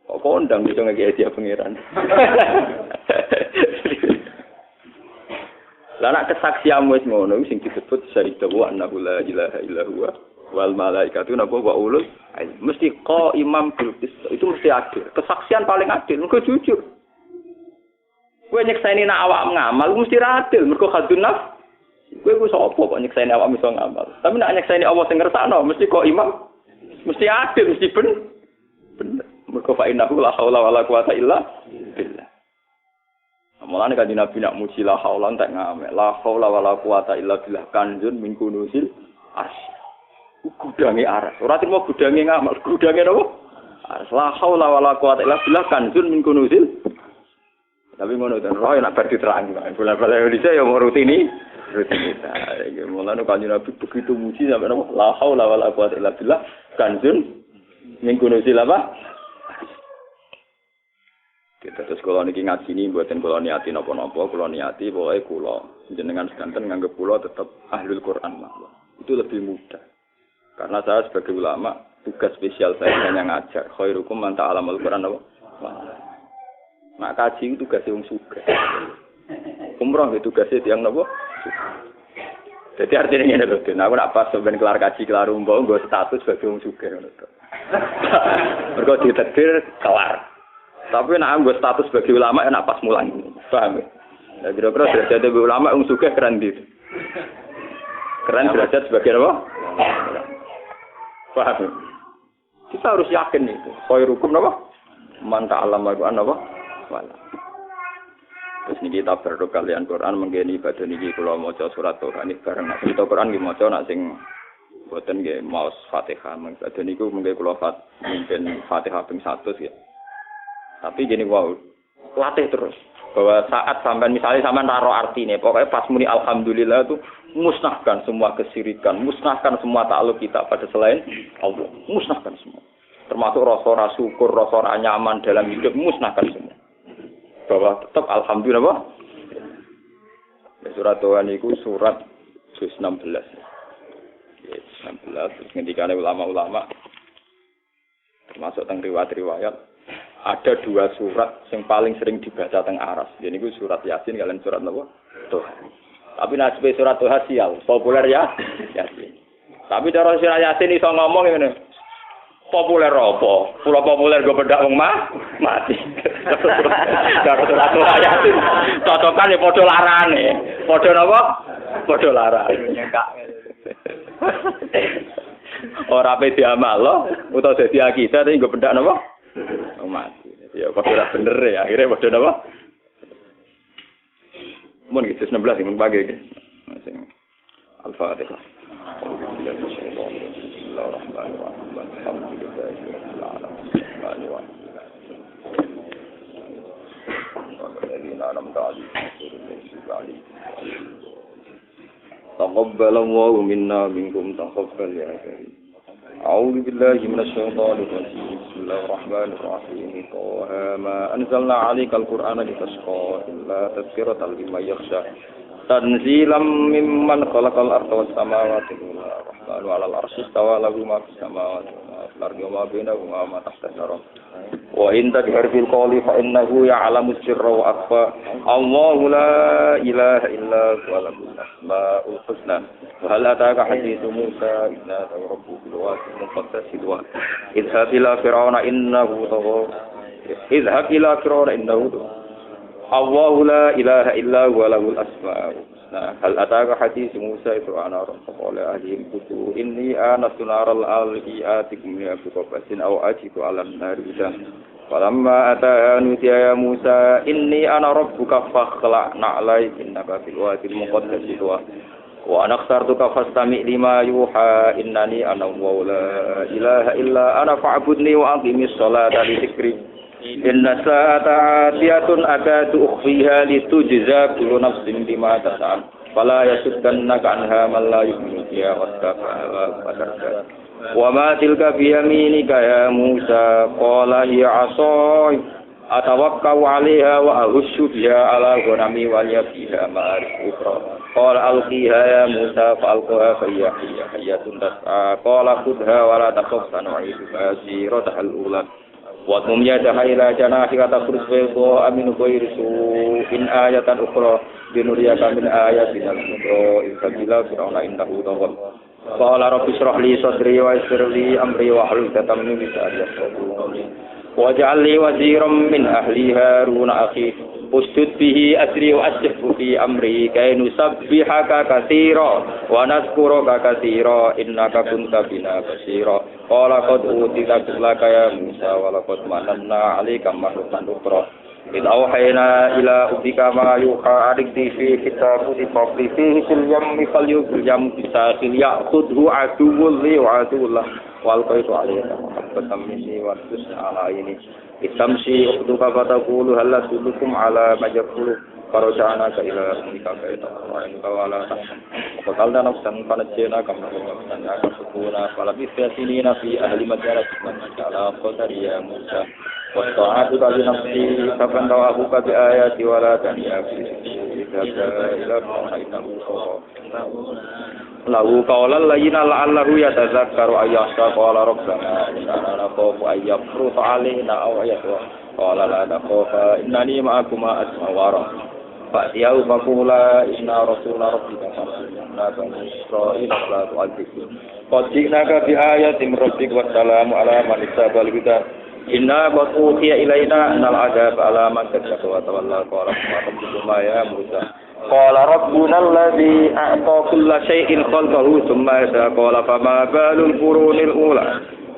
Kok kondang iso ngeki dia pangeran. Lah nek kesaksianmu wis ngono sing disebut syahida wa annahu la ilaha illa huwa wal malaikatu napa wa ulul mesti imam bil qist itu mesti adil. Kesaksian paling adil engko jujur. Kowe nyekseni nek awak ngamal mesti ra adil, mergo khadun nafs. Kowe ku sapa kok nyekseni awak iso ngamal. Tapi nek nyekseni Allah sing ngersakno mesti kok imam. Mesti adil, mesti bener. Mergo fa innahu la haula wala quwata illa billah. Mulane kan Nabi nak muji la haula entek ngamek. La haula wala quwata illa billah kanjun min kunusil asy. Gudange aras. Ora trimo gudange ngamal, gudange napa? Aras. La haula wala quwata illa billah kanjun min kunusil. Tapi ngono ten roh nek bar diterang. Bola-bola Indonesia ya rutini. Rutinitas. Mulane kan Nabi begitu muji sampai napa? La haula wala quwata illa billah kanjun min kunusil apa? Kita terus kalau niki ngaji ini buatin kalau niati nopo-nopo, kalau niati pokoknya kulo jenengan sedanten nganggep kulo tetap ahlul Quran mawon. Itu lebih mudah. Karena saya sebagai ulama tugas spesial saya hanya ngajar. Khairukum man ta'allamal Quran apa? Mak kaji itu tugas wong sugih. Umroh itu tugasnya tiyang napa? Jadi artinya ngene lho, aku nak pas sampeyan kelar kaji kelar umroh nggo status sebagai wong sugih ngono to. Mergo ditetir kelar. Tapi nek anggo status sebagai ulama enak pas mulang. Paham ya? Nah, kira-kira derajat sebagai ulama wong sugih keren ndi? Keren derajat sebagai apa? Paham. Kita harus yakin itu. Khairukum napa? Man ta'allama Al-Qur'an napa? Wala. Terus niki kita berdoa kalian Quran menggeni ibadah niki kula maca surat Tuhan iki bareng nek kita Quran nggih maca nek sing boten nggih maos Fatihah. Ibadah niku mengke kula mimpin Fatihah ping 100 ya. Tapi gini wow, latih terus. Bahwa saat sampai misalnya sampai naruh artinya, pokoknya pas muni alhamdulillah itu musnahkan semua kesirikan, musnahkan semua takluk kita pada selain Allah, musnahkan semua. Termasuk rasa syukur, rasa nyaman dalam hidup, musnahkan semua. Bahwa tetap alhamdulillah. Surat Tuhan itu surat 16. 16 terus ngendikane ulama-ulama termasuk teng riwayat-riwayat ada dua surat yang paling sering dibaca teng aras. Jadi itu surat Yasin kalian surat apa? Tuhan. Tapi nasib surat Tuhan sial, populer ya Yasin. Tapi cara surat Yasin iso ngomong ngene. Populer apa? Pulau populer gue bedak wong mati. Cara surat Tuhan Yasin cocokan ya padha larane. Padha napa? Padha larane. Ora pe diamal utawa dadi akidah tapi gue bedak napa? Mati. Ya kok ora bener ya, akhirnya padha napa? Mun iki 16 sing pagi iki. Sing Al-Fatihah. Taqabbalallahu minna minkum taqabbal ya karim. أعوذ بالله من الشيطان الرجيم بسم الله الرحمن الرحيم طه ما أنزلنا عليك القرآن لتشقى إلا تذكرة لمن يخشى تنزيلا ممن خلق الأرض والسماوات الرحمن على العرش استوى له ما في السماوات وما في الأرض وما بينهما وما تحت الثرى وإن تجهر بالقول فإنه يعلم السر وأخفى الله لا إله إلا هو له الأسماء الحسنى وهل أتاك حديث موسى إذ ناداه ربه بالوادي المقدس طوى اذهب إلى فرعون إنه طغى اذهب إلى فرعون إنه طغى الله لا إله إلا هو له الأسماء الحسنى هل أتاك حديث موسى إذ رأى نارا فقال أهلهم كثوا إني آنست نارا لعلي آتيكم منها بقبس أو أجد على النار هدى فلما أتاها نودي يا موسى إني أنا ربك فاخلع نعليك إنك في الوادي المقدس طوى وأنا اخترتك فاستمع لما يوحى إنني أنا الله لا إله إلا أنا فاعبدني وأقم الصلاة لذكري إن الساعة آتية أكاد أخفيها لتجزى كل نفس بما تسعى فلا يصدنك عنها من لا يؤمن بها واتبع هواك وما تلك بيمينك يا موسى قال هي عصاي أتوكل عليها وأهش بها على غنمي ولي فيها مآرب أخرى قال ألقيها يا موسى فألقها فهي حية تسعى قال خذها ولا تخف سنعيدها سيرتها الأولى واضمم يدها إلى جناحك تخرج بيضاء من غير سوء آية أخرى لنريك من آياتنا الكبرى اذهب إلى فرعون إنه طغى قال رب اشرح لي صدري ويسر لي أمري واحلل عقدة من لساني يفقهوا قولي واجعل لي وزيرا من أهلي هارون أخي أشدد به أسري وأشركه في أمري كي نسبحك كثيرا ونذكرك كثيرا إنك كنت بنا بصيرا قال قد أوتيت سؤلك يا موسى ولقد مننا عليك مرة أخرى إذ أوحينا إلى أمك ما يوحى عليك في كتاب فاقذف فيه في اليم فليلقه اليم بالساحل يأخذه عدو لي وعدو له وألقيت عليك محبة مني وحسن على عيني إذ تمشي أختك فتقول هل أدلكم على ما يقول فرجعناك إلى أمك كي تقر عينك ولا تحزن وقتلنا نفسا فنجيناك من الغم فسكونا فلبثت سنين في أهل مدينة على قدر يا موسى واستعاذك بنفسي فكنت أخوك بآياتي ولا تنيا في اذهب إلى فرعون له قولا لينا لعله يتذكر أن يخشى قال ربنا إننا نخاف أن يفرط علينا أو يطغى قال لا تخافا إنني معكما أسمع وأرى فأتياه فقولا إنا رسول ربك فأرسلنا بني إسرائيل فلا تعذبهم قد جئناك بآية من ربك والسلام على من اتبع الهدى إنا قد أوحي إلينا أن العذاب على من كذب وتولى قال ما ربكما يا موسى قال ربنا الذي أعطى كل شيء خلقه ثم هدى قال فما بال القرون الأولى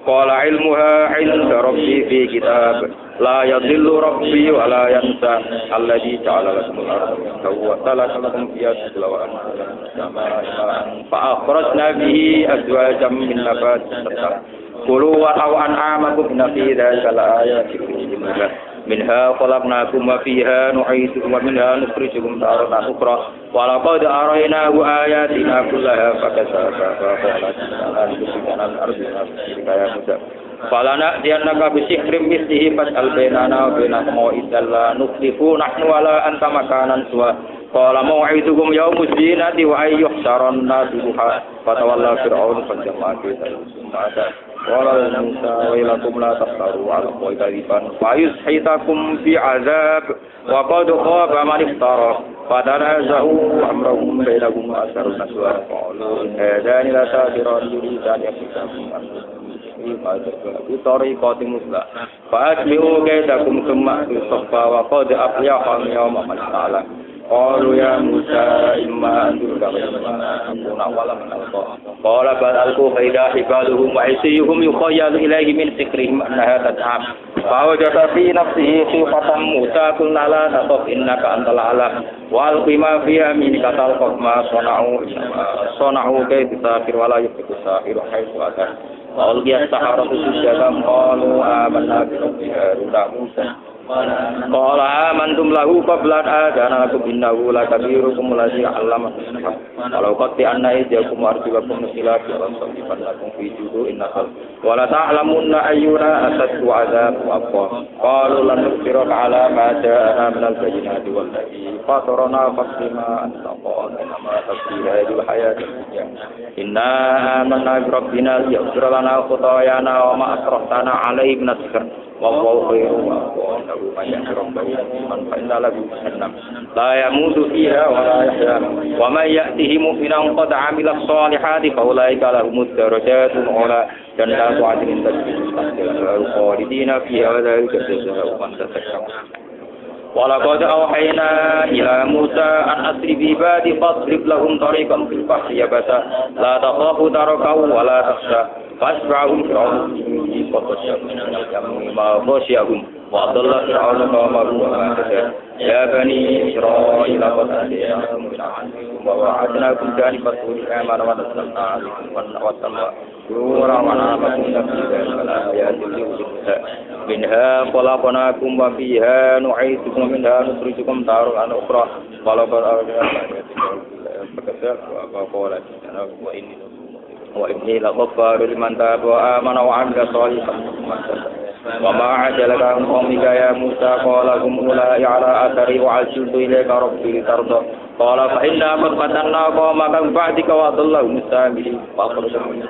قال علمها عند ربي في كتاب لا يضل ربي ولا ينسى الذي جعل لكم الأرض وسلك لكم فيها سبلا وأنزل من السماء ماء فأخرجنا به أزواجا من نبات شتى كلوا وارعوا أنعامكم إن في ذلك لآيات منها خلقناكم وفيها نعيدكم ومنها نخرجكم تارة أخرى ولقد أريناه آياتنا كلها فكذب فقال لا نبصرن الأرض يا موسى فلنأتينك بسحر مثله فاسأل بيننا وبينهم موعدا لا نخلف نحن ولا أنت مكانا سوى قال موعدكم يوم الزينة وأن يحشر الناس ضحى فتولى فرعون فجمع كيده ثم أتى قال موسى ويلكم لا تفتروا على الله كذبا فيسحتكم بعذاب وقد خاب من افترى فتنازعوا أمرهم بينهم وأسروا النجوى قالوا إن هذان لساحران يريدان يفتنوكم عن بطريقة مثلى فأجمعوا كيدكم ثم أتوا الصفا وقد أفلح اليوم من استعلم قالوا يا موسى إما أن تلقى وإما أن تكون أول من ألقى قال بل ألقوا فإذا حبالهم وعصيهم يخيل إليه من سحرهم أنها تسعى فوجد في نفسه خيفة موسى قلنا لا تخف إنك أنت الأعلى وألق ما في يمينك تلقف ما صنعوا كيد ساحر ولا يفلح الساحر حيث أتى وألقي السحرة سجدا قالوا آمنا برب هارون موسى قال آمنتم له قبل أن آذن لكم إنه لكبيركم الذي علمكم السحر ولو قطعن أيديكم وأرجلكم من خلاف ولأصلبنكم في جذوع النخل ولتعلمن أينا أشد عذابا وأبقى قالوا لن نؤثرك على ما جاءنا من البينات والذي فطرنا فاقض ما أنت قاض إنما تقضي هذه الحياة الدنيا إنا آمنا بربنا ليغفر لنا خطايانا وما أكرهتنا عليه من السحر والله خير وأنه من يحشر بين فإن له جهنم لا يموت فيها ولا يحيا ومن يأته مؤمنا قد عمل الصالحات فأولئك لهم الدرجات العلى جنات عدن تجري من تحتها الأنهار خالدين فيها وذلك جزاء من تزكى ولقد أوحينا إلى موسى أن أسر بعبادي فاضرب لهم طريقا في البحر يبسا لا تخاف دركا ولا تخشى فأتبعهم فرعون فغشيهم من اليم ما غشيهم وأضل فرعون قومه وما هدى يا بني إسرائيل قد أتيناكم من عزيكم ووعدناكم جانب الطور الأيمن ونزلنا عليكم المن والسلوى نورا ونعمة في ذلك الآيات لأولي منها خلقناكم وفيها نعيدكم ومنها نخرجكم تارة أخرى ولقد أرسلنا وإني لغفار لمن تاب وآمن وعمل صالحا وما عجلك عن قومك يا موسى قال هم أولئك على أثري وعجلت إليك ربي لترضى قال فإنا قد فتنا قومك من بعدك وأضلهم السامرين فأخرجهم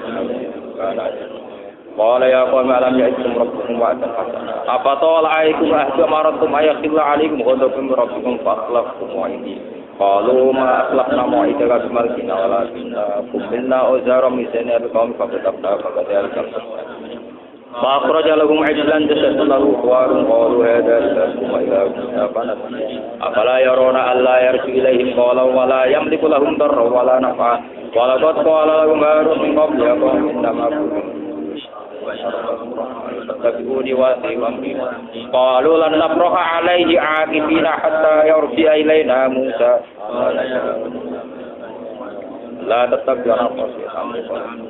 قال يا قوم ألم يعدكم ربكم وعدا حسنا أفطال عليكم عهد ما أردتم أن يحل عليكم غضب من ربكم فأخلفتم وعدي قالوا ما أخلفنا موعدك بملكنا ولكننا حملنا أوزارا من سنة القوم فكتبنا فكذلك فأخرج لهم عجلا جسد له خوار قالوا هذا إلهكم وإله موسى أفلا يرون ألا يرجع إليهم قولا ولا يملك لهم ضرا ولا نفعا ولقد قال لهم هارون من قبل يا قوم إنما فاتبعوني وأطيعوا قالوا لن نبرح عليه عاكفين حتى يرجع إلينا موسى لا تتبعنا خشية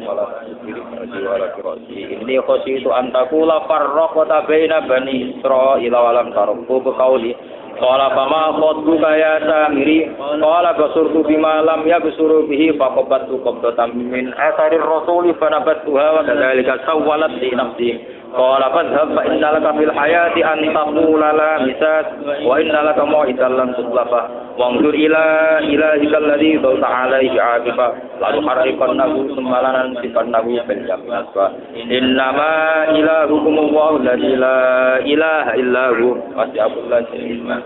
ولا تكفر ولا كراسي إني خشيت أن تقول فرقت بين بني إسرائيل ولم ترقوا بقولي قال فما خطبك يا سامري قال بصرت بما لم يبصروا به فقبضت قبضة من أثر الرسول فنبذتها وكذلك سولت لي نفسي قال فاذهب فإن لك في الحياة أن تقول لا مساس وإن لك موعدا لن تخلفه وانظر إلى إلهك الذي ظلت عليه عاكفا لنحرقنه ثم لننسفنه في اليم نسفا إنما إلهكم الله الذي لا إله إلا هو وسع كل شيء علما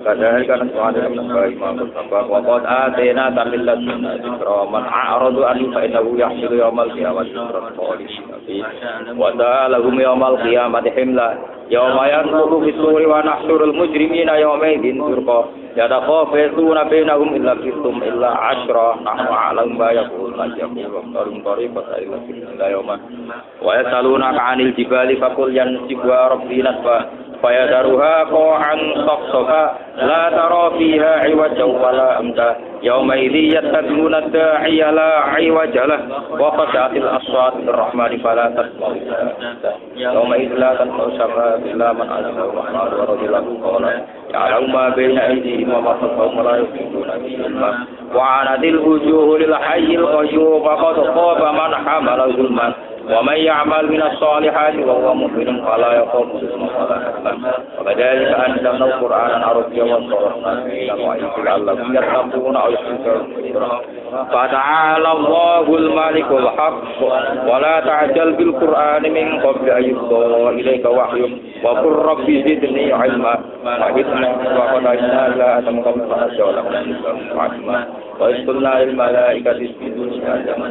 كذلك نسعد من وقد آتينا من لدنا ذكرا من أعرض عنه فإنه يحمل يوم القيامة ذكرا خالدين فيه وسألهم يوم القيامة حملا يوم ينفخ في الصور ونحشر المجرمين يومئذ زرقا يتخافتون بينهم إن لبثتم إلا عشرا نحن أعلم ما يقولون واختاروا طريقة إلى يوما ويسألونك عن الجبال فقل ينسفها ربي نسفا فيذرها قاعا صفصفا لا ترى فيها عوجا ولا أمتا يومئذ يتبعون الداعي لا عوج له وخشعت الأصوات للرحمن فلا تسمع يومئذ لا تنفع الشفاعة إلا من أذن الرحمن ورضي له قولا يعلم ما بين أيديهم وما خلفهم ولا يحيطون به علما وعنت الوجوه للحي القيوم فقد خاب من حمل ظلما ومن يعمل من الصالحات وهو مؤمن فلا يخاف ظلما ولا حزنا وكذلك أنزلنا القرآن عربيا وصرفنا فيه الوعيد لعلهم يتقون أو يشركون فتعالى الله الملك الحق ولا تعجل بالقرآن من قبل أن يقضى إليك وحيه وقل رب زدني علما وقضينا إلى آدم قبل فنسى ولم نجد علما وإذ قلنا للملائكة اسجدوا لآدم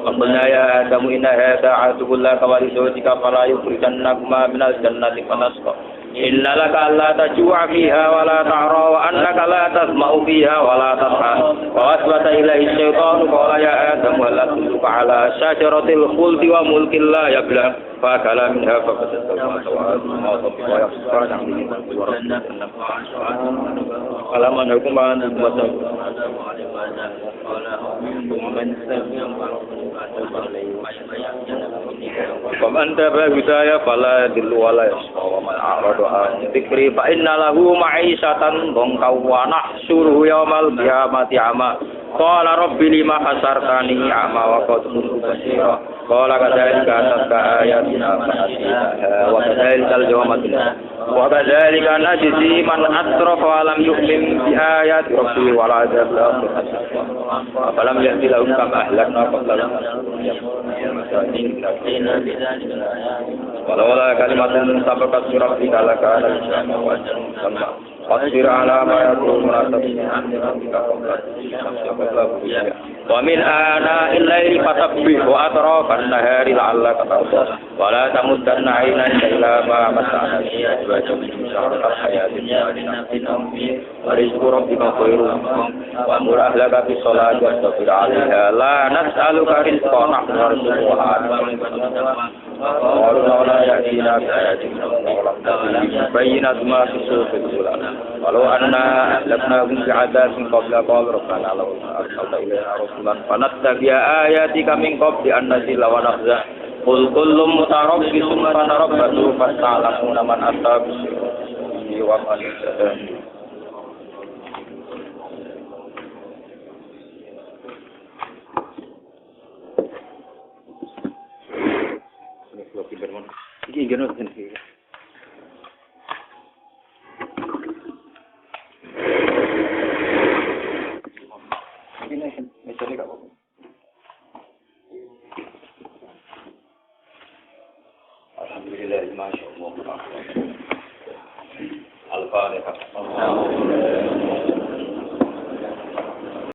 وقلنا يا آدم إن هذا عدو لك ولزوجك فلا يخرجنكما من الجنة فتشقى إن لك ألا تجوع فيها ولا تعرى وأنك لا تسمع فيها ولا تضحى ووسوس إليه الشيطان قال يا آدم هل أدلك على شجرة الخلد وملك لا يبلى فأكل منها فبدت لهما سوآتهما وطفقا يخصفان عليهما من ورق الجنة ألم أنهكما عن الوسط ومن تبع هدايا فلا يضل ولا يشقى ومن أعرض عن ذكري فإن له معيشة ضنكا ونحشره يوم القيامة أعمى قال رب لما حشرتني أعمى وقد كنت بصيرا قال كذلك أتتك آياتنا فنسيناها وكذلك اليوم تنسى وكذلك نجزي من أسرف ولم يؤمن بآيات ربه والعذاب الآخرة أفلم يأت لهم كما أهلكنا قبلهم ولولا كلمة سبقت من ربك لكان لسانا وأجل مسمى واصبر على ما يقولون ومن آناء الليل فسبح وأطراف النهار لعلك ترضى ولا تمدن عينيك إلى ما متعنا به أزواجا من شهر الحياة الدنيا ورزق ربك خير وأمر أهلك بالصلاة واستغفر عليها لا نسألك رزقا نحن نرزقها قالوا لولا يأتينا بآيات من الله بينت ما في الصحف الأولى ولو أنا أهلكناهم بعذاب قبل قال ربنا لو أرسلت إلينا رسولا فنتبع آياتك من قبل أن نزل ونخزى قل كل متربص فتربصوا فستعلمون من أتى بصيرته ومن اهتدى Iki geno sendiri. Ini mencari apa? Alhamdulillah, masya Allah. Al-Fatihah.